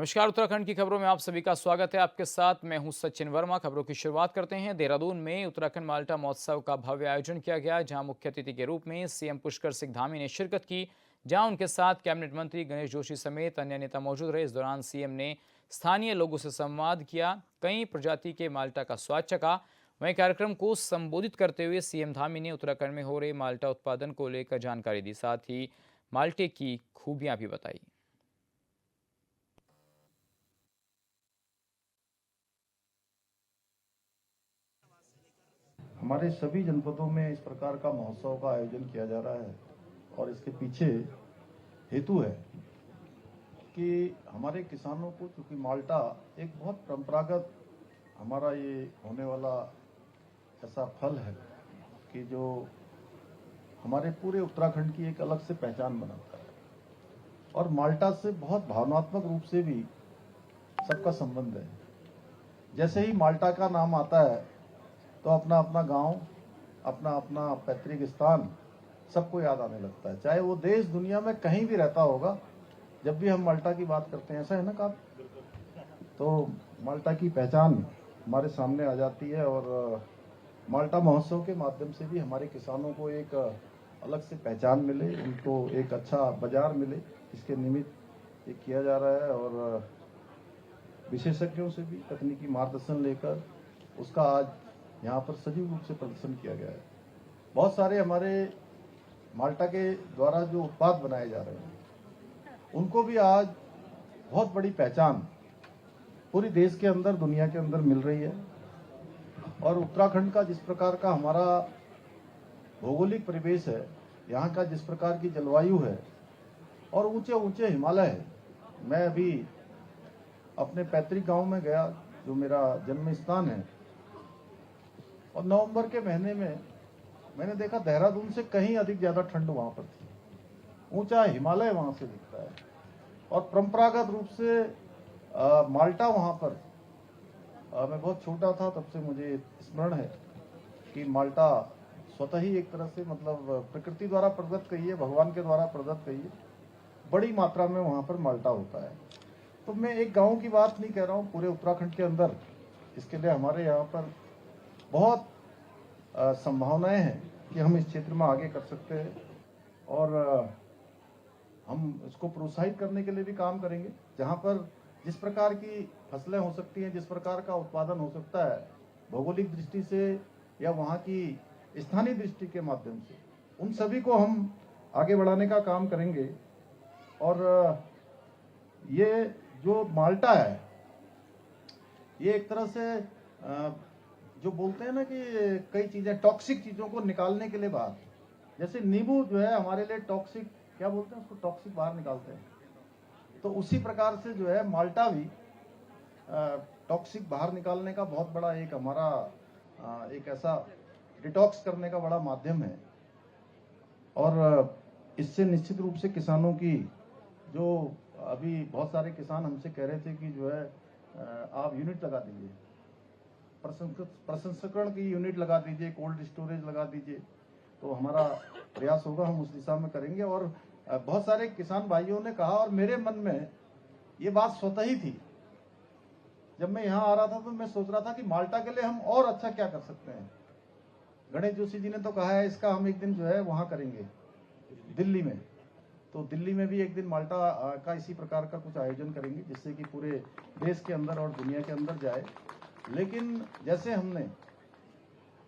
नमस्कार। उत्तराखंड की खबरों में आप सभी का स्वागत है। आपके साथ मैं हूं सचिन वर्मा। खबरों की शुरुआत करते हैं। देहरादून में उत्तराखंड माल्टा महोत्सव का भव्य आयोजन किया गया, जहां मुख्य अतिथि के रूप में सीएम पुष्कर सिंह धामी ने शिरकत की, जहां उनके साथ कैबिनेट मंत्री गणेश जोशी समेत अन्य नेता मौजूद रहे। इस दौरान सीएम ने स्थानीय लोगों से संवाद किया, कई प्रजाति के माल्टा का स्वाद चखा। वहीं कार्यक्रम को संबोधित करते हुए सीएम धामी ने उत्तराखंड में हो रहे माल्टा उत्पादन को लेकर जानकारी दी, साथ ही माल्टे की खूबियां भी बताई। हमारे सभी जनपदों में इस प्रकार का महोत्सव का आयोजन किया जा रहा है और इसके पीछे हेतु है कि हमारे किसानों को, चूंकि माल्टा एक बहुत परंपरागत हमारा ये होने वाला ऐसा फल है कि जो हमारे पूरे उत्तराखंड की एक अलग से पहचान बनाता है और माल्टा से बहुत भावनात्मक रूप से भी सबका संबंध है। जैसे ही माल्टा का नाम आता है तो अपना अपना गांव, अपना अपना पैतृक स्थान सबको याद आने लगता है, चाहे वो देश दुनिया में कहीं भी रहता होगा। जब भी हम माल्टा की बात करते हैं, ऐसा है ना का, तो माल्टा की पहचान हमारे सामने आ जाती है और माल्टा महोत्सव के माध्यम से भी हमारे किसानों को एक अलग से पहचान मिले, उनको एक अच्छा बाजार मिले, इसके निमित्त ये किया जा रहा है। और विशेषज्ञों से भी तकनीकी मार्गदर्शन लेकर उसका आज यहाँ पर सजीव रूप से प्रदर्शन किया गया है। बहुत सारे हमारे माल्टा के द्वारा जो उत्पाद बनाए जा रहे हैं उनको भी आज बहुत बड़ी पहचान पूरी देश के अंदर, दुनिया के अंदर मिल रही है। और उत्तराखंड का जिस प्रकार का हमारा भौगोलिक परिवेश है, यहाँ का जिस प्रकार की जलवायु है और ऊंचे ऊंचे हिमालय है। मैं अभी अपने पैतृक गांव में गया, जो मेरा जन्म स्थान है, और नवंबर के महीने में मैंने देखा देहरादून से कहीं अधिक ज्यादा ठंड वहां पर थी। ऊंचा हिमालय वहां से दिखता है और परंपरागत रूप से माल्टा वहां पर मैं बहुत छोटा था तब से मुझे स्मरण है कि माल्टा स्वतः ही एक तरह से, मतलब प्रकृति द्वारा प्रदत्त कहिए, भगवान के द्वारा प्रदत्त कहिए, बड़ी मात्रा में वहां पर माल्टा होता है। तो मैं एक गांव की बात नहीं कह रहा हूं, पूरे उत्तराखंड के अंदर इसके लिए हमारे यहाँ पर बहुत संभावनाएं हैं कि हम इस क्षेत्र में आगे कर सकते हैं और हम इसको प्रोत्साहित करने के लिए भी काम करेंगे। जहां पर जिस प्रकार की फसलें हो सकती हैं, जिस प्रकार का उत्पादन हो सकता है भौगोलिक दृष्टि से या वहां की स्थानीय दृष्टि के माध्यम से, उन सभी को हम आगे बढ़ाने का काम करेंगे। और ये जो माल्टा है, ये एक तरह से जो बोलते हैं ना कि कई चीजें, टॉक्सिक चीजों को निकालने के लिए बाहर, जैसे नींबू जो है हमारे लिए टॉक्सिक, क्या बोलते हैं उसको, टॉक्सिक बाहर निकालते हैं, तो उसी प्रकार से जो है माल्टा भी टॉक्सिक बाहर निकालने का बहुत बड़ा एक हमारा एक ऐसा डिटॉक्स करने का बड़ा माध्यम है। और इससे निश्चित रूप से किसानों की, जो अभी बहुत सारे किसान हमसे कह रहे थे कि जो है आप यूनिट लगा दीजिए, प्रसंस्करण की यूनिट लगा दीजिए, कोल्ड स्टोरेज लगा दीजिए, तो हमारा प्रयास होगा, हम उस दिशा में करेंगे। और बहुत सारे किसान भाइयों ने कहा, और मेरे मन में ये बात स्वतः ही थी, जब मैं यहाँ आ रहा था तो मैं सोच रहा था कि माल्टा के लिए हम और अच्छा क्या कर सकते हैं। गणेश जोशी जी ने तो कहा है इसका हम एक दिन जो है वहां करेंगे दिल्ली में, तो दिल्ली में भी एक दिन माल्टा का इसी प्रकार का कुछ आयोजन करेंगे, जिससे कि पूरे देश के अंदर और दुनिया के अंदर जाए। लेकिन जैसे हमने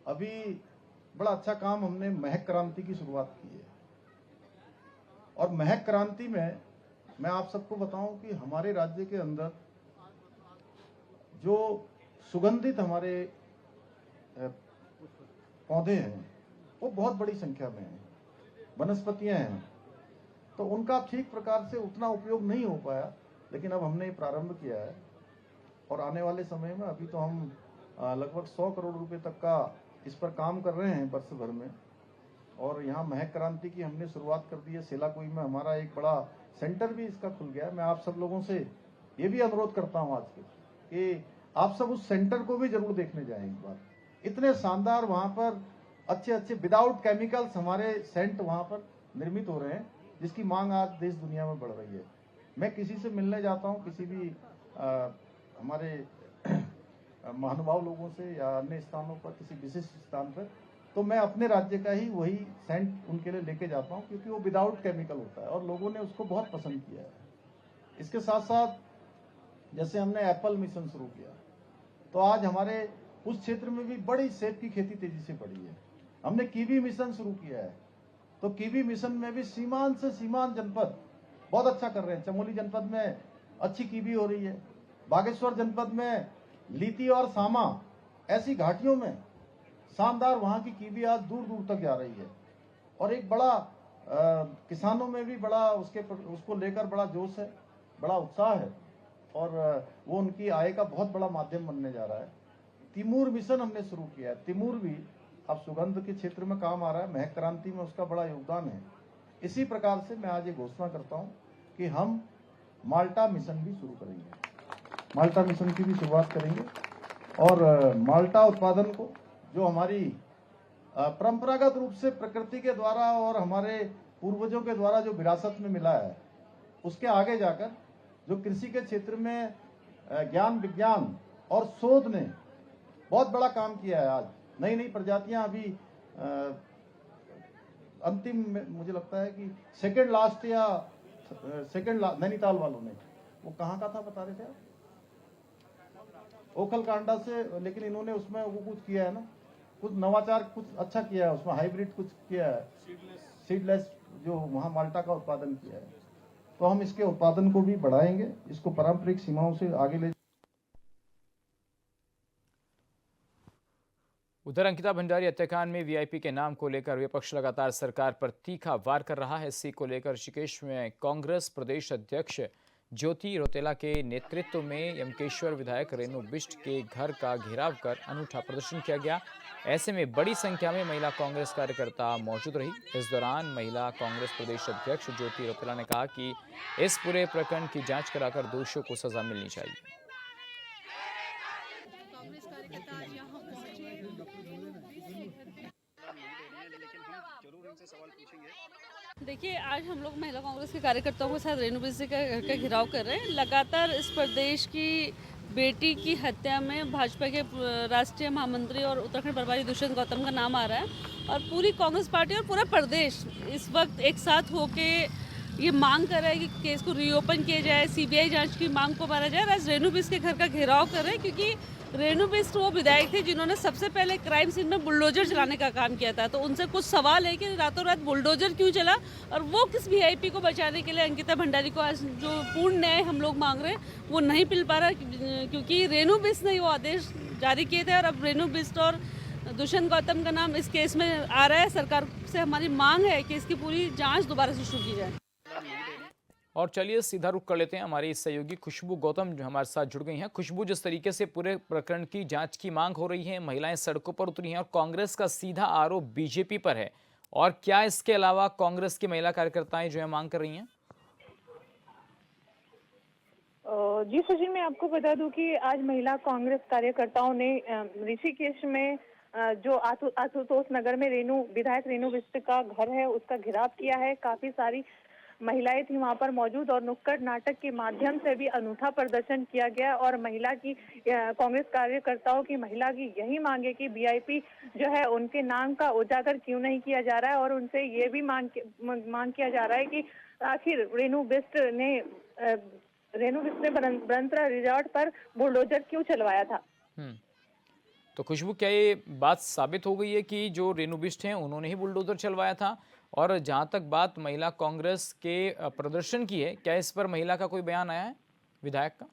अभी बड़ा अच्छा काम, हमने महक क्रांति की शुरुआत की है, और महक क्रांति में मैं आप सबको बताऊं कि हमारे राज्य के अंदर जो सुगंधित हमारे पौधे हैं वो बहुत बड़ी संख्या में हैं, वनस्पतियां हैं, तो उनका ठीक प्रकार से उतना उपयोग नहीं हो पाया। लेकिन अब हमने प्रारंभ किया है और आने वाले समय में, अभी तो हम लगभग 100 करोड़ रुपए तक का इस पर काम कर रहे हैं वर्ष भर में। और यहाँ महक क्रांति की हमने शुरुआत कर दी है। सेलाकुई में हमारा एक बड़ा सेंटर भी इसका खुल गया है। मैं आप सब लोगों से ये भी अनुरोध करता हूँ आज के, कि आप सब उस सेंटर को भी जरूर देखने जाएं एक बार। इतने शानदार वहां पर अच्छे अच्छे विदाउट केमिकल्स हमारे सेंट वहां पर निर्मित हो रहे हैं, जिसकी मांग आज देश दुनिया में बढ़ रही है। मैं किसी से मिलने जाता हूँ, किसी भी हमारे महानुभाव लोगों से या अन्य स्थानों पर, किसी विशिष्ट स्थान पर, तो मैं अपने राज्य का ही वही सेंट उनके लिए लेके जाता हूँ, क्योंकि वो विदाउट केमिकल होता है और लोगों ने उसको बहुत पसंद किया है। इसके साथ साथ जैसे हमने एप्पल मिशन शुरू किया, तो आज हमारे उस क्षेत्र में भी बड़ी सेब की खेती तेजी से बढ़ी है। हमने कीवी मिशन शुरू किया है, तो कीवी मिशन में भी सीमांत से सीमांत जनपद बहुत अच्छा कर रहे हैं। चमोली जनपद में अच्छी कीवी हो रही है, बागेश्वर जनपद में लीती और सामा ऐसी घाटियों में शानदार वहां की कीवी आज दूर दूर तक जा रही है। और एक बड़ा किसानों में भी बड़ा उसको लेकर बड़ा जोश है, बड़ा उत्साह है, और वो उनकी आय का बहुत बड़ा माध्यम बनने जा रहा है। तिमूर मिशन हमने शुरू किया है। तिमूर भी अब सुगंध के क्षेत्र में काम आ रहा है, महक क्रांति में उसका बड़ा योगदान है। इसी प्रकार से मैं आज ये घोषणा करता हूं कि हम माल्टा मिशन भी शुरू करेंगे, माल्टा मिशन की भी शुरुआत करेंगे। और माल्टा उत्पादन को, जो हमारी परंपरागत रूप से प्रकृति के द्वारा और हमारे पूर्वजों के द्वारा जो विरासत में मिला है, उसके आगे जाकर जो कृषि के क्षेत्र में ज्ञान विज्ञान और शोध ने बहुत बड़ा काम किया है। आज नई नई प्रजातियां अभी अंतिम में मुझे लगता है कि सेकंड लास्ट या नैनीताल वालों ने, वो कहाँ का था बता रहे थे आप, ओखल कांडा से, लेकिन इन्होंने उसमें वो कुछ किया है ना, कुछ नवाचार कुछ अच्छा किया है, उसमें हाइब्रिड कुछ किया है, सीडलेस जो वहाँ माल्टा का उत्पादन किया है। तो हम इसके उत्पादन को भी बढ़ाएंगे, इसको पारंपरिक सीमाओं से आगे ले। उधर अंकिता भंडारी हत्याकांड में वीआईपी के नाम को लेकर विपक्ष लगातार सरकार पर तीखा वार कर रहा है। इसी को लेकर ऋषिकेश में कांग्रेस प्रदेश अध्यक्ष ज्योति रौतेला के नेतृत्व में यमकेश्वर विधायक रेणु बिष्ट के घर का घेराव कर अनूठा प्रदर्शन किया गया। ऐसे में बड़ी संख्या में महिला कांग्रेस कार्यकर्ता मौजूद रही। इस दौरान महिला कांग्रेस प्रदेश अध्यक्ष ज्योति रौतेला ने कहा कि इस पूरे प्रकरण की जांच कराकर दोषियों को सजा मिलनी चाहिए। देखिए, आज हम लोग महिला कांग्रेस के कार्यकर्ताओं के साथ रेणु बिष्ट का घर का घेराव कर रहे हैं। लगातार इस प्रदेश की बेटी की हत्या में भाजपा के राष्ट्रीय महामंत्री और उत्तराखंड प्रभारी दुष्यंत गौतम का नाम आ रहा है, और पूरी कांग्रेस पार्टी और पूरा प्रदेश इस वक्त एक साथ होके ये मांग कर रहा है कि केस को रीओपन किया जाए, सीबीआई जांच की मांग को मारा जाए। आज रेणु बिष्ट के घर का घेराव कर रहे हैं क्योंकि रेणु बिष्ट वो विधायक थे जिन्होंने सबसे पहले क्राइम सीन में बुलडोजर चलाने का काम किया था। तो उनसे कुछ सवाल है कि रातों रात बुलडोजर क्यों चला, और वो किस वीआईपी को बचाने के लिए अंकिता भंडारी को आज जो पूर्ण न्याय हम लोग मांग रहे हैं वो नहीं मिल पा रहा, क्योंकि रेणु बिष्ट ने वो आदेश जारी किए थे। और अब रेणु बिष्ट और दुष्यंत गौतम का नाम इस केस में आ रहा है। सरकार से हमारी मांग है कि इसकी पूरी जाँच दोबारा से शुरू की जाए। और चलिए सीधा रुख कर लेते हैं, हमारी सहयोगी खुशबू गौतम जो हमारे साथ जुड़ गई हैं। खुशबू, जिस तरीके से पूरे प्रकरण की जांच की मांग हो रही है, महिलाएं सड़कों पर उतरी हैं और कांग्रेस का सीधा आरोप बीजेपी पर है, और क्या इसके अलावा कांग्रेस की महिला कार्यकर्ताएं जो है मांग कर रही हैं? जी सचिन, मैं आपको बता दूं कि आज महिला कांग्रेस कार्यकर्ताओं ने ऋषिकेश में जो आशुतोष नगर में विधायक रेणु बिष्ट का घर है उसका घेराव किया है। काफी सारी महिलाएं थी वहां पर मौजूद, और नुक्कड़ नाटक के माध्यम से भी अनूठा प्रदर्शन किया गया। और महिला की कांग्रेस कार्यकर्ताओं की महिला की यही मांग है कि वीआईपी जो है उनके नाम का उजागर क्यों नहीं किया जा रहा है, और उनसे ये भी मांग किया जा रहा है कि आखिर रेणु बिष्ट ने बरंतरा रिजॉर्ट पर बुलडोजर क्यों चलवाया था। तो खुशबू, क्या ये बात साबित हो गई है कि जो रेणु बिष्ट हैं उन्होंने ही बुलडोजर चलवाया था? और जहां तक बात महिला कांग्रेस के प्रदर्शन की है, क्या इस पर महिला का कोई बयान आया है विधायक का?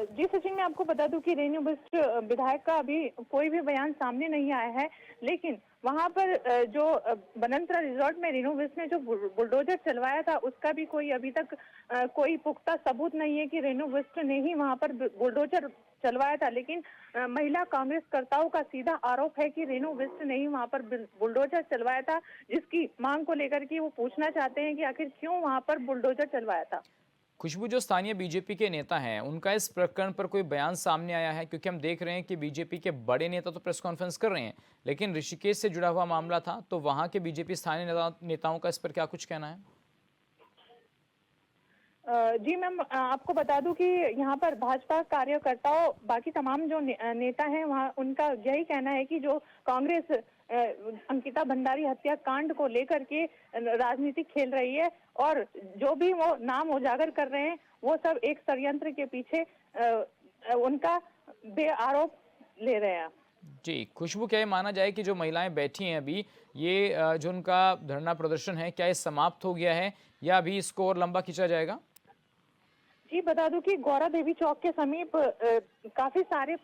जी सचिन, मैं आपको बता दूं कि रेणु बिष्ट विधायक का अभी कोई भी बयान सामने नहीं आया है, लेकिन वहां पर जो बनंतरा रिजॉर्ट में रेणु बिष्ट ने जो बुलडोजर चलवाया था उसका भी कोई अभी तक कोई पुख्ता सबूत नहीं है कि रेणु बिष्ट ने ही वहां पर बुलडोजर चलवाया था। लेकिन महिला कांग्रेसकर्ताओं का सीधा आरोप है कि रेणु बिष्ट ने ही वहां पर बुलडोजर चलवाया था, जिसकी मांग को लेकर के वो पूछना चाहते हैं कि आखिर क्यों वहां पर बुलडोजर चलवाया था। खुशबू, जो स्थानीय बीजेपी के नेता हैं उनका इस प्रकरण पर कोई बयान सामने आया है? क्योंकि हम देख रहे हैं कि बीजेपी के बड़े नेता तो प्रेस कॉन्फ्रेंस कर रहे हैं, लेकिन ऋषिकेश से जुड़ा हुआ मामला था, तो वहां के बीजेपी स्थानीय नेताओं का इस पर क्या कुछ कहना है? जी मैम, आपको बता दूं कि यहाँ पर भाजपा कार्यकर्ताओं, बाकी तमाम जो नेता हैं वहाँ, उनका यही कहना है कि जो कांग्रेस अंकिता भंडारी हत्याकांड को लेकर के राजनीति खेल रही है और जो भी वो नाम उजागर कर रहे हैं वो सब एक षड्यंत्र के पीछे उनका बे आरोप ले रहे हैं। जी, खुशबू, क्या ये माना जाए कि जो महिलाएं बैठी हैं अभी, ये जो उनका धरना प्रदर्शन है, क्या ये समाप्त हो गया है या अभी इसको और लंबा खींचा जाएगा? जी बता दूं कि गौरा देवी चौक के समीप काफी सारे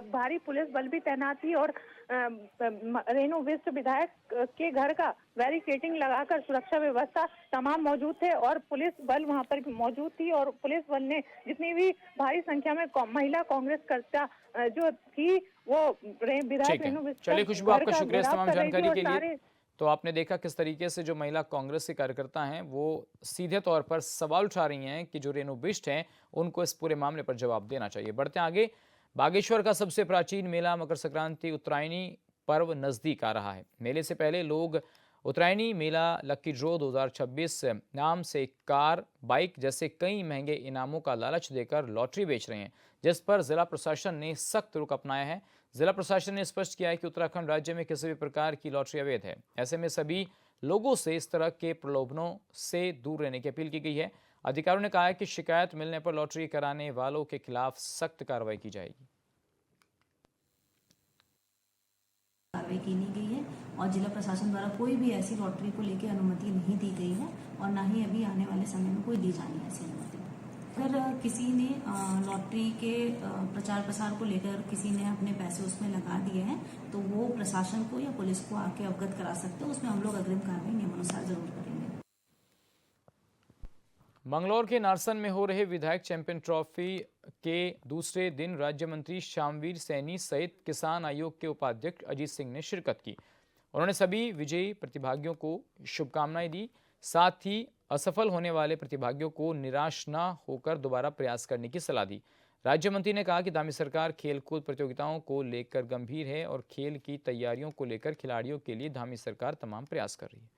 भारी पुलिस बल भी तैनात थी और रेणु बिष्ट विधायक के घर का बैरिकेडिंग लगाकर सुरक्षा व्यवस्था तमाम मौजूद थे और पुलिस बल वहां पर मौजूद थी और पुलिस बल ने जितनी भी भारी संख्या में महिला कांग्रेस कर्ता जो थी वो विधायक रेणु बिष्ट। चलिए खुशबू, आपका शुक्रिया इस तमाम जानकारी के लिए। तो आपने देखा किस तरीके से जो महिला कांग्रेस के कार्यकर्ता हैं वो सीधे तौर पर सवाल उठा रही हैं कि जो रेणु बिष्ट हैं उनको इस पूरे मामले पर जवाब देना चाहिए। बढ़ते आगे, बागेश्वर का सबसे प्राचीन मेला मकर संक्रांति उत्तरायणी पर्व नजदीक आ रहा है। मेले से पहले लोग उत्तरायणी मेला लक्की ड्रॉ 2026 नाम से कार, बाइक जैसे कई महंगे इनामों का लालच देकर लॉटरी बेच रहे हैं, जिस पर जिला प्रशासन ने सख्त रुख अपनाया है। जिला प्रशासन ने स्पष्ट किया है कि उत्तराखंड राज्य में किसी भी प्रकार की लॉटरी अवैध है। ऐसे में सभी लोगों से इस तरह के प्रलोभनों से दूर रहने की अपील की गई है। अधिकारियों ने कहा है कि शिकायत मिलने पर लॉटरी कराने वालों के खिलाफ सख्त कार्रवाई की जाएगी। कार्रवाई की नहीं गई है और जिला प्रशासन द्वारा कोई भी ऐसी लॉटरी को लेकर अनुमति नहीं दी गई है और ना ही अभी आने वाले समय में कोई दी जानी है ऐसी अनुमति। अगर किसी ने लॉटरी के प्रचार प्रसार को लेकर किसी ने अपने पैसे उसमें लगा दिए हैं तो वो प्रशासन को या पुलिस को आके अवगत करा सकते हैं। उसमें हम लोग अग्रिम कार्रवाई नियमानुसार जरूर करेंगे। मंगलौर के नारसन में हो रहे विधायक चैंपियन ट्रॉफी के दूसरे दिन राज्य मंत्री श्यामवीर सैनी सहित किसान आयोग के उपाध्यक्ष अजीत सिंह ने शिरकत की। उन्होंने सभी विजयी प्रतिभागियों को शुभकामनाएं दी। साथ ही असफल होने वाले प्रतिभागियों को निराश न होकर दोबारा प्रयास करने की सलाह दी। राज्य मंत्री ने कहा कि दामी सरकार खेलकूद प्रतियोगिताओं को लेकर गंभीर है और खेल की तैयारियों को लेकर खिलाड़ियों के लिए धामी सरकार तमाम प्रयास कर रही है।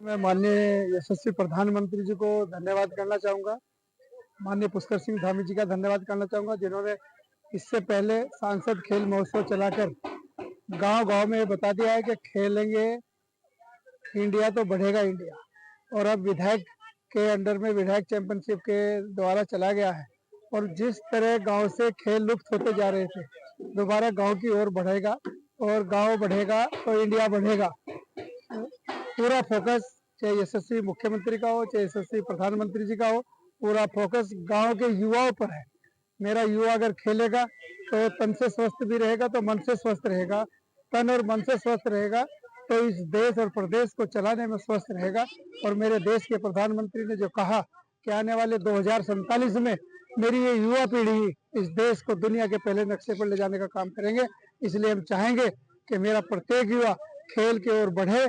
मैं माननीय यशस्वी प्रधानमंत्री जी को धन्यवाद करना चाहूँगा, माननीय पुष्कर सिंह धामी जी का धन्यवाद करना चाहूँगा, जिन्होंने इससे पहले सांसद खेल महोत्सव चलाकर गांव-गांव में बता दिया है कि खेलेंगे इंडिया तो बढ़ेगा इंडिया। और अब विधायक के अंडर में विधायक चैंपियनशिप के द्वारा चला गया है और जिस तरह गांव से खेल लुप्त होते जा रहे थे, दोबारा गांव की ओर बढ़ेगा और गांव बढ़ेगा तो इंडिया बढ़ेगा। पूरा फोकस चाहे यशस्वी मुख्यमंत्री का हो, चाहे यशस्वी प्रधानमंत्री जी का हो, पूरा फोकस गांव के युवाओं पर है। मेरा युवा अगर खेलेगा तो तन से स्वस्थ भी रहेगा तो मन से स्वस्थ रहेगा, तन और मन से स्वस्थ रहेगा तो इस देश और प्रदेश को चलाने में स्वस्थ रहेगा। और मेरे देश के प्रधानमंत्री ने जो कहा कि आने वाले 2047 में मेरी ये युवा पीढ़ी इस देश को दुनिया के पहले नक्शे पर ले जाने का काम करेंगे। इसलिए हम चाहेंगे कि मेरा प्रत्येक युवा खेल की ओर बढ़े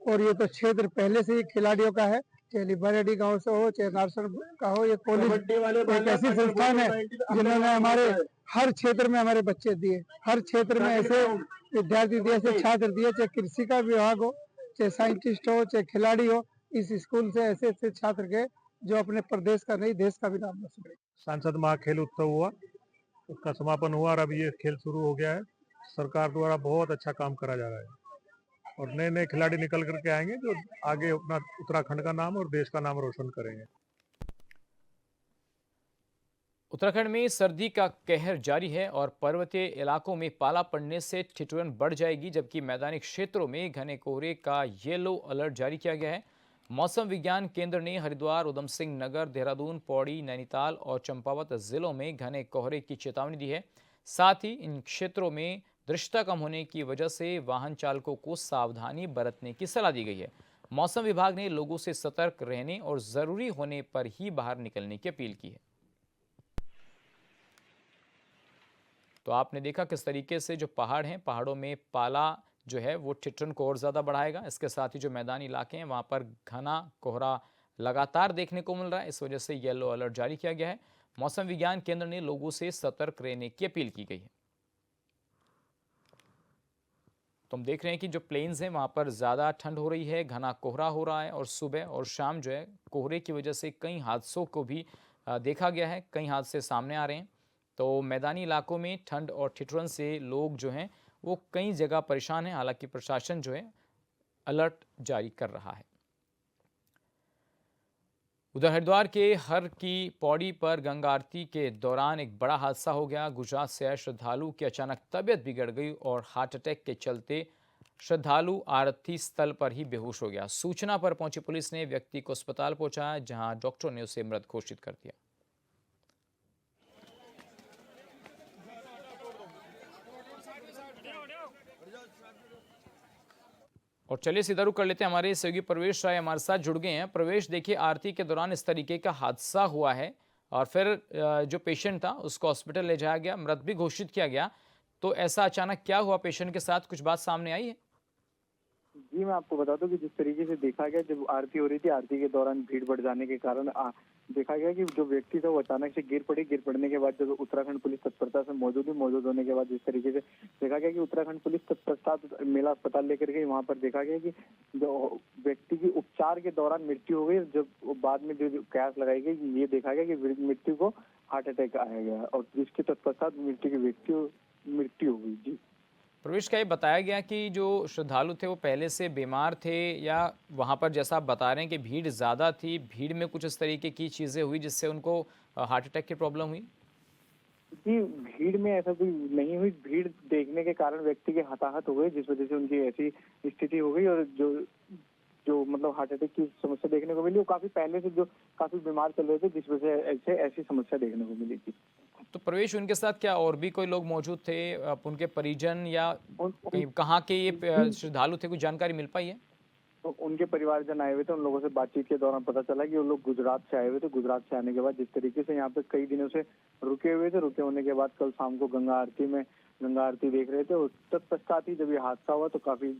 और ये तो क्षेत्र पहले से ही खिलाड़ियों का है, चाहे लिबारेडी गांव से हो, चाहे नारसन का हो। ये कॉलेज एक ऐसी संस्थान है जिन्होंने हमारे हर क्षेत्र में हमारे बच्चे दिए, हर क्षेत्र में ऐसे विद्यार्थी दिए, ऐसे छात्र दिए, चाहे कृषि का विभाग हो, चाहे साइंटिस्ट हो, चाहे खिलाड़ी हो। इस स्कूल से ऐसे ऐसे छात्र गए जो अपने प्रदेश का नहीं देश का भी नाम रोशन करें। सांसद महाखेल उत्सव हुआ, उसका समापन हुआ और अब ये खेल शुरू हो गया है। सरकार द्वारा बहुत अच्छा काम करा जा रहा है और नए नए खिलाड़ी निकल करके आएंगे जो आगे अपना उत्तराखंड का नाम और देश का नाम रोशन करेंगे। उत्तराखंड में सर्दी का कहर जारी है और पर्वतीय इलाकों में पाला पड़ने से ठिठुरन बढ़ जाएगी, जबकि मैदानी क्षेत्रों में घने कोहरे का येलो अलर्ट जारी किया गया है। मौसम विज्ञान केंद्र ने हरिद्वार, उधम सिंह नगर, देहरादून, पौड़ी, नैनीताल और चंपावत जिलों में घने कोहरे की चेतावनी दी है। साथ ही इन क्षेत्रों में दृश्यता कम होने की वजह से वाहन चालकों को सावधानी बरतने की सलाह दी गई है। मौसम विभाग ने लोगों से सतर्क रहने और जरूरी होने पर ही बाहर निकलने की अपील की है। तो आपने देखा किस तरीके से जो पहाड़ हैं, पहाड़ों में पाला जो है वो ठिठुरन को और ज़्यादा बढ़ाएगा। इसके साथ ही जो मैदानी इलाके हैं वहाँ पर घना कोहरा लगातार देखने को मिल रहा है। इस वजह से येलो अलर्ट जारी किया गया है। मौसम विज्ञान केंद्र ने लोगों से सतर्क रहने की अपील की गई है। तो हम देख रहे हैं कि जो प्लेन्स हैं वहाँ पर ज़्यादा ठंड हो रही है, घना कोहरा हो रहा है और सुबह और शाम जो है कोहरे की वजह से कई हादसों को भी देखा गया है, कई हादसे सामने आ रहे हैं। तो मैदानी इलाकों में ठंड और ठिठुरन से लोग जो हैं वो कई जगह परेशान हैं। हालांकि प्रशासन जो है अलर्ट जारी कर रहा है। उधर हरिद्वार के हर की पौड़ी पर गंगा आरती के दौरान एक बड़ा हादसा हो गया। गुजरात से आए श्रद्धालु की अचानक तबीयत बिगड़ गई और हार्ट अटैक के चलते श्रद्धालु आरती स्थल पर ही बेहोश हो गया। सूचना पर पहुंची पुलिस ने व्यक्ति को अस्पताल पहुंचाया, जहां डॉक्टरों ने उसे मृत घोषित कर दिया। और चलिए सीधा रुख कर लेते हैं, हमारे सहयोगी प्रवेश राय हमारे साथ जुड़ गए हैं। प्रवेश, देखिए आरती के दौरान इस तरीके का हादसा हुआ है और फिर जो पेशेंट था उसको हॉस्पिटल ले जाया गया, मृत भी घोषित किया गया। तो ऐसा अचानक क्या हुआ पेशेंट के साथ, कुछ बात सामने आई है? जी, मैं आपको बता दूं कि जिस तरीके से देखा गया, जब आरती हो रही थी, आरती के दौरान भीड़ बढ़ जाने के कारण देखा गया कि जो व्यक्ति था वो अचानक से गिर पड़ी। गिर पड़ने के बाद जब उत्तराखंड पुलिस तत्परता से मौजूद होने के बाद जिस तरीके से देखा गया कि उत्तराखंड पुलिस तत्परता मेला अस्पताल लेकर गई, वहां पर देखा गया कि जो व्यक्ति की उपचार के दौरान मृत्यु हो गई। जब बाद में जो कयास लगाई गई, ये देखा गया कि मृत्यु को हार्ट अटैक आया गया और जिसके तत्पश्चात मृत्यु हो गई। जी प्रवेश, क्या ये बताया गया कि जो श्रद्धालु थे वो पहले से बीमार थे, या वहाँ पर जैसा आप बता रहे हैं कि भीड़ ज़्यादा थी, भीड़ में कुछ इस तरीके की चीज़ें हुई जिससे उनको हार्ट अटैक की प्रॉब्लम हुई? जी, भीड़ में ऐसा कोई नहीं हुई। भीड़ देखने के कारण व्यक्ति के हताहत हो गए, जिस वजह से उनकी ऐसी स्थिति हो गई। और जो मतलब हार्ट अटैक की समस्या देखने को मिली, वो काफी पहले से जो काफी बीमार चल रहे थे, जिस वजह से ऐसी समस्या देखने को मिली थी। तो प्रवेश, उनके साथ क्या और भी कोई लोग मौजूद थे, उनके परिजन या कहाँ के ये श्रद्धालु थे, कुछ जानकारी मिल पाई है? तो उनके परिवारजन आए हुए थे। उन लोगों से बातचीत के दौरान पता चला कि वो लोग गुजरात से आए हुए थे। गुजरात से आने के बाद जिस तरीके से यहाँ पे कई दिनों से रुके हुए थे, रुके होने के बाद कल शाम को गंगा आरती देख रहे थे। और तत्पश्चात ही जब ये हादसा हुआ तो काफी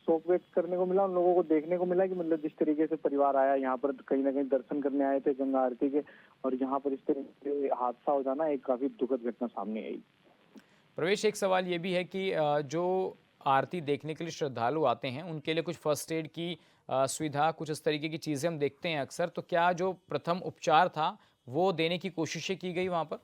शोक व्यक्त करने को मिला। उन लोगों को देखने को मिला कि मतलब जिस तरीके से परिवार आया यहाँ पर, कहीं ना कहीं दर्शन करने आए थे गंगा आरती के, और यहाँ पर इस तरीके से हादसा हो जाना एक काफी दुखद घटना सामने आई। प्रवेश, एक सवाल ये भी है कि जो आरती देखने के लिए श्रद्धालु आते हैं उनके लिए कुछ फर्स्ट एड की सुविधा, कुछ इस तरीके की चीज़ें हम देखते हैं अक्सर, तो क्या जो प्रथम उपचार था वो देने की कोशिशें की गई वहाँ पर?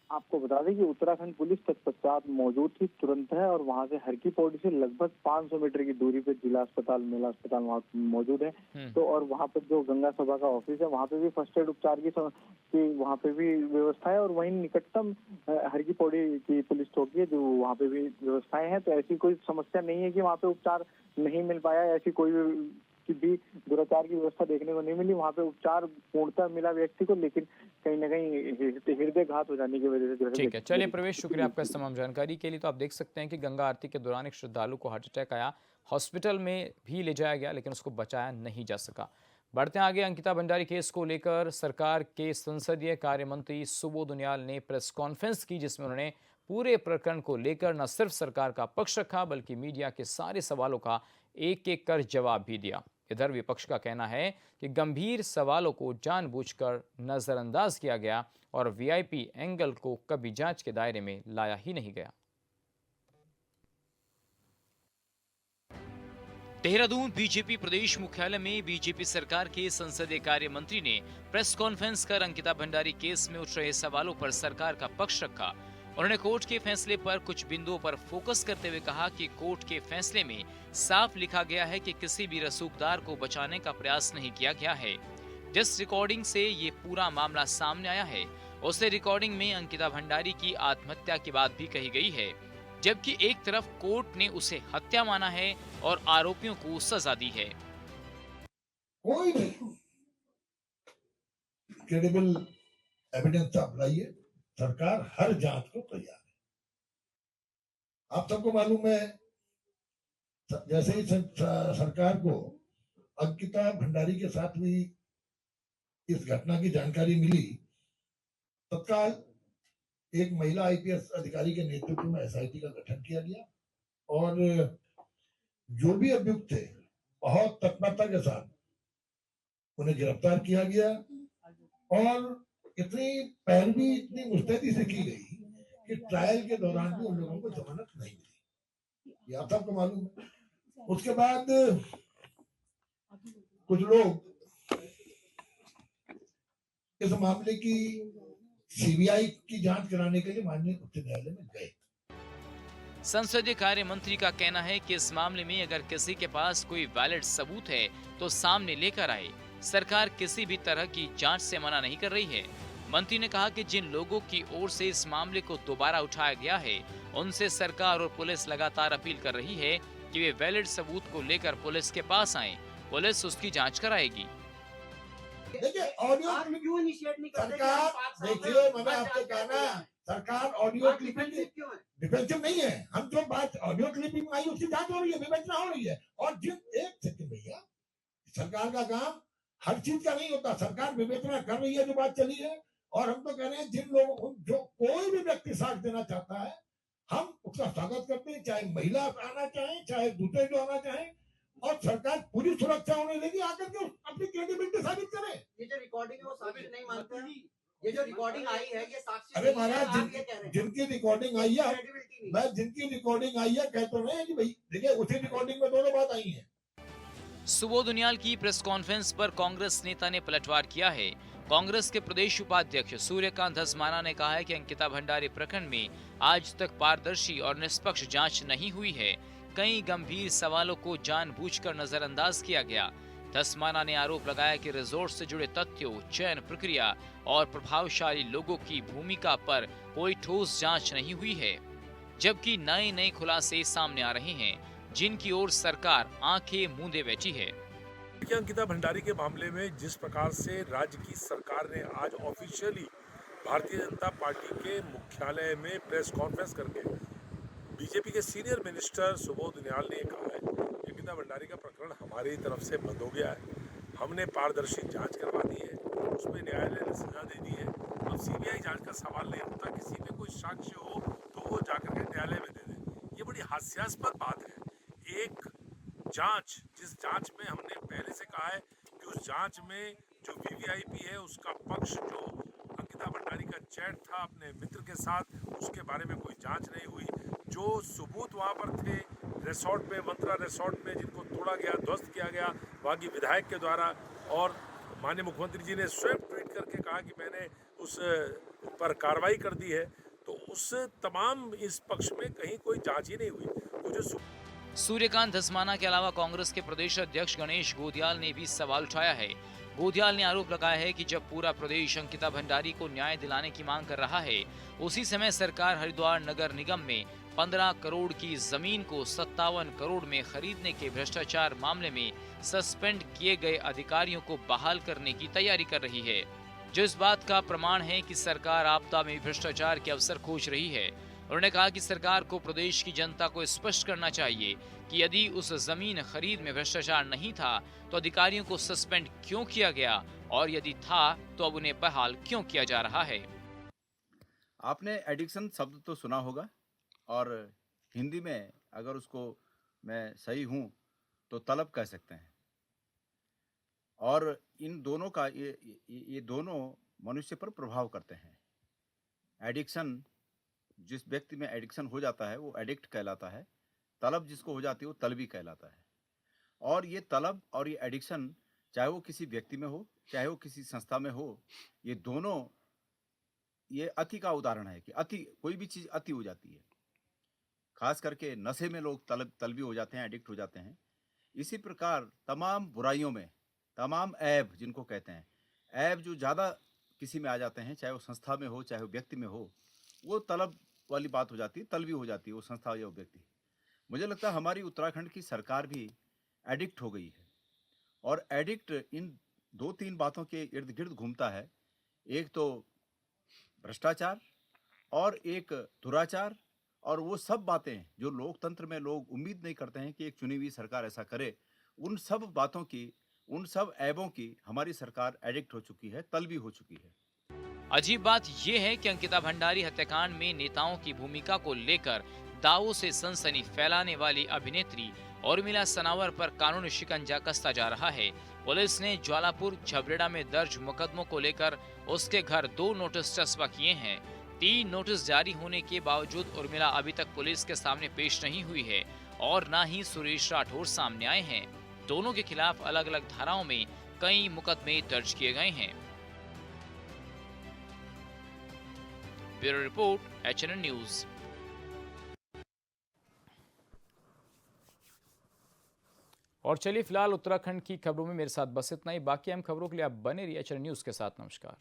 आपको बता दें कि उत्तराखंड पुलिस तत्पश्चात मौजूद थी, तुरंत है। और वहां से हर की पौड़ी से लगभग 500 मीटर की दूरी पे जिला अस्पताल, मेला अस्पताल वहाँ मौजूद है। तो और वहाँ पर जो गंगा सभा का ऑफिस है, वहाँ पे भी फर्स्ट एड उपचार की वहाँ पे भी व्यवस्था है। और वहीं निकटतम हर की पौड़ी की पुलिस चौकी है, जो वहाँ पे भी व्यवस्थाएं हैं। तो ऐसी कोई समस्या नहीं है कि वहाँ पे उपचार नहीं मिल पाया, ऐसी कोई भी दुराचार की व्यवस्था देखने को नहीं मिली। वहाँ पे उपचार पूर्णतः मिला व्यक्ति को, लेकिन कहीं ना कहीं हृदय घात हो जाने की वजह से। ठीक है, चलिए प्रवेश, शुक्रिया आपका इस तमाम जानकारी के लिए। तो आप देख सकते हैं कि गंगा आरती के दौरान एक श्रद्धालु को हार्ट अटैक आया, हॉस्पिटल में भी ले जाया गया लेकिन उसको बचाया नहीं जा सका। बढ़ते हैं आगे। अंकिता भंडारी केस को लेकर सरकार के संसदीय कार्य मंत्री सुबोध उनियाल ने प्रेस कॉन्फ्रेंस की, जिसमें उन्होंने पूरे प्रकरण को लेकर न सिर्फ सरकार का पक्ष रखा बल्कि मीडिया के सारे सवालों का एक एक कर जवाब भी दिया। इधर विपक्ष का कहना है कि गंभीर सवालों को जानबूझकर नजरअंदाज किया गया और वीआईपी एंगल को कभी जांच के दायरे में लाया ही नहीं गया। देहरादून बीजेपी प्रदेश मुख्यालय में बीजेपी सरकार के संसदीय कार्य मंत्री ने प्रेस कॉन्फ्रेंस कर अंकिता भंडारी केस में उठ रहे सवालों पर सरकार का पक्ष रखा। उन्होंने कोर्ट के फैसले पर कुछ बिंदुओं पर फोकस करते हुए कहा कि कोर्ट के फैसले में साफ लिखा गया है कि किसी भी रसूखदार को बचाने का प्रयास नहीं किया गया है। जिस रिकॉर्डिंग से ये पूरा मामला सामने आया है, उसे रिकॉर्डिंग में अंकिता भंडारी की आत्महत्या की बात भी कही गई है, जबकि एक तरफ कोर्ट ने उसे हत्या माना है और आरोपियों को सजा दी है। कोई नहीं क्रेडिबल एविडेंस आप लाइए, सरकार हर जांच को तैयार है। आप सबको मालूम है, जैसे ही सरकार को अंकिता भंडारी के साथ हुई इस घटना की जानकारी मिली, तत्काल एक महिला आईपीएस अधिकारी के नेतृत्व में एसआईटी का गठन किया गया और जो भी अभियुक्त थे बहुत तत्परता के साथ उन्हें गिरफ्तार किया गया। और इतनी पैरवी इतनी मुस्तैदी से की गई कि ट्रायल के दौरान भी उन लोगों को जमानत नहीं मिली। ये आप सबको मालूम है। उसके बाद कुछ लोग इस मामले की सीबीआई की जांच कराने के लिए माननीय उच्च न्यायालय में गए। संसदीय कार्य मंत्री का कहना है कि इस मामले में अगर किसी के पास कोई वैलिड सबूत है तो सामने लेकर आए। सरकार किसी भी तरह की जांच से मना नहीं कर रही है। मंत्री ने कहा कि जिन लोगों की ओर से इस मामले को दोबारा उठाया गया है, उनसे सरकार और पुलिस लगातार अपील कर रही है कि वे वैलिड सबूत को लेकर पुलिस के पास आएं। पुलिस उसकी जांच कराएगी। देखिए ऑडियो क्यों इनिशिएट नहीं करते? सरकार देखिए, मैंने आपसे कहा ना, सरकार ऑडियो क्लिपिंग डिफेंसिव नहीं है। हम जो बात ऑडियो क्लिपिंग आई उसकी जांच हो रही है, विवेचना हो रही है। और जिन एक सेकंड भैया, सरकार का काम हर चीज का नहीं होता। सरकार विवेचना कर रही है, जो बात चली है। और हम तो कह रहे हैं जिन लोगों जो कोई भी व्यक्ति साथ देना चाहता है, हम उसका स्वागत करते हैं, चाहे महिला आना चाहे, चाहे दूसरे जो आना चाहे। और सरकार पूरी सुरक्षा होने देगी, आकर के अपनी क्रेडिबिलिटी साबित करे। ये जो रिकॉर्डिंग है वो साक्ष्य नहीं मानते हैं। ये जो रिकॉर्डिंग आई है ये साक्ष्य अरे महाराज, जिनकी रिकॉर्डिंग आई है, मैं जिनकी रिकॉर्डिंग आई है कहते रहे हैं कि भाई देखिए उसी रिकॉर्डिंग में दोनों बात आई है। सुबोध उनियाल की प्रेस कॉन्फ्रेंस पर कांग्रेस नेता ने पलटवार किया है। कांग्रेस के प्रदेश उपाध्यक्ष सूर्यकांत धस्माना ने कहा है कि अंकिता भंडारी प्रकरण में आज तक पारदर्शी और निष्पक्ष जांच नहीं हुई है। कई गंभीर सवालों को जानबूझकर नजरअंदाज किया गया। धस्माना ने आरोप लगाया कि रिजॉर्ट से जुड़े तथ्यों, चयन प्रक्रिया और प्रभावशाली लोगों की भूमिका पर कोई ठोस जांच नहीं हुई है, जबकि नए खुलासे सामने आ रहे हैं जिनकी ओर सरकार आंखें मूंदे बैठी है। अंकिता भंडारी के मामले में जिस प्रकार से राज्य की सरकार ने आज ऑफिशियली भारतीय जनता पार्टी के मुख्यालय में प्रेस कॉन्फ्रेंस करके बीजेपी के सीनियर मिनिस्टर सुबोध उनियाल ने कहा है कि अंकिता भंडारी का प्रकरण हमारी तरफ से बंद हो गया है, हमने पारदर्शी जांच करवा दी है, उसमें न्यायालय ने सजा दे दी है। अब सीबीआई जांच का सवाल नहीं होता, किसी में कोई साक्ष्य हो तो वो जाकर के न्यायालय में दे दे। ये बड़ी हास्यास्पद बात है। एक जांच, जिस जांच में हमने पहले से कहा है कि उस जांच में जो वीवीआईपी है उसका पक्ष, जो अंकिता भंडारी का चैट था अपने मित्र के साथ, उसके बारे में कोई जांच नहीं हुई। जो सबूत वहां पर थे रिसोर्ट में, मंत्रा रिसोर्ट में, जिनको तोड़ा गया, ध्वस्त किया गया वहां की विधायक के द्वारा, और माननीय मुख्यमंत्री जी ने स्वयं ट्वीट करके कहा कि मैंने उस पर कार्रवाई कर दी है, तो उस तमाम इस पक्ष में कहीं कोई जांच ही नहीं हुई। जो सूर्यकांत धस्माना के अलावा कांग्रेस के प्रदेश अध्यक्ष गणेश गोदियाल ने भी सवाल उठाया है। गोदियाल ने आरोप लगाया है कि जब पूरा प्रदेश अंकिता भंडारी को न्याय दिलाने की मांग कर रहा है, उसी समय सरकार हरिद्वार नगर निगम में 15 करोड़ की जमीन को 57 करोड़ में खरीदने के भ्रष्टाचार मामले में सस्पेंड किए गए अधिकारियों को बहाल करने की तैयारी कर रही है, जो इस बात का प्रमाण है कि सरकार आपदा में भ्रष्टाचार के अवसर खोज रही है। उन्होंने कहा कि सरकार को प्रदेश की जनता को स्पष्ट करना चाहिए कि यदि उस जमीन खरीद में भ्रष्टाचार नहीं था तो अधिकारियों को सस्पेंड क्यों किया गया, और यदि था तो अब उन्हें बहाल क्यों किया जा रहा है। आपने एडिक्शन शब्द तो सुना होगा, और हिंदी में अगर उसको मैं सही हूं तो तलब कह सकते हैं। और इन दोनों का ये दोनों मनुष्य पर प्रभाव करते हैं। एडिक्शन, जिस व्यक्ति में एडिक्शन हो जाता है वो एडिक्ट कहलाता है, तलब जिसको हो जाती है वो तलबी कहलाता है। और ये तलब और ये एडिक्शन, चाहे वो किसी व्यक्ति में हो चाहे वो किसी संस्था में हो, ये दोनों ये अति का उदाहरण है कि अति, कोई भी चीज़ अति हो जाती है। खास करके नशे में लोग तलबी हो जाते हैं, एडिक्ट हो जाते हैं। इसी प्रकार तमाम बुराइयों में, तमाम ऐब जिनको कहते हैं, ऐब जो ज़्यादा किसी में आ जाते हैं, चाहे वो संस्था में हो चाहे वो व्यक्ति में हो, वो तलब वाली बात हो जाती है, तलबी हो जाती है वो संस्था या वो व्यक्ति। मुझे लगता है हमारी उत्तराखंड की सरकार भी एडिक्ट हो गई है, और एडिक्ट इन 2-3 बातों के इर्द गिर्द घूमता है। एक तो भ्रष्टाचार और एक दुराचार, और वो सब बातें जो लोकतंत्र में लोग उम्मीद नहीं करते हैं कि एक चुनी हुई सरकार ऐसा करे, उन सब बातों की, उन सब ऐबों की हमारी सरकार एडिक्ट हो चुकी है, तलबी हो चुकी है। अजीब बात यह है कि अंकिता भंडारी हत्याकांड में नेताओं की भूमिका को लेकर दावों से सनसनी फैलाने वाली अभिनेत्री उर्मिला सनावर पर कानूनी शिकंजा कसता जा रहा है। पुलिस ने ज्वालापुर झबरेड़ा में दर्ज मुकदमों को लेकर उसके घर 2 नोटिस चस्पा किए हैं। 3 नोटिस जारी होने के बावजूद उर्मिला अभी तक पुलिस के सामने पेश नहीं हुई है और न ही सुरेश राठौर सामने आए हैं। दोनों के खिलाफ अलग अलग धाराओं में कई मुकदमे दर्ज किए गए हैं। Bureau report, HNN news. और चलिए फिलहाल उत्तराखंड की खबरों में मेरे साथ बस इतना ही। बाकी अहम खबरों के लिए आप बने रहिए HNN न्यूज के साथ। नमस्कार।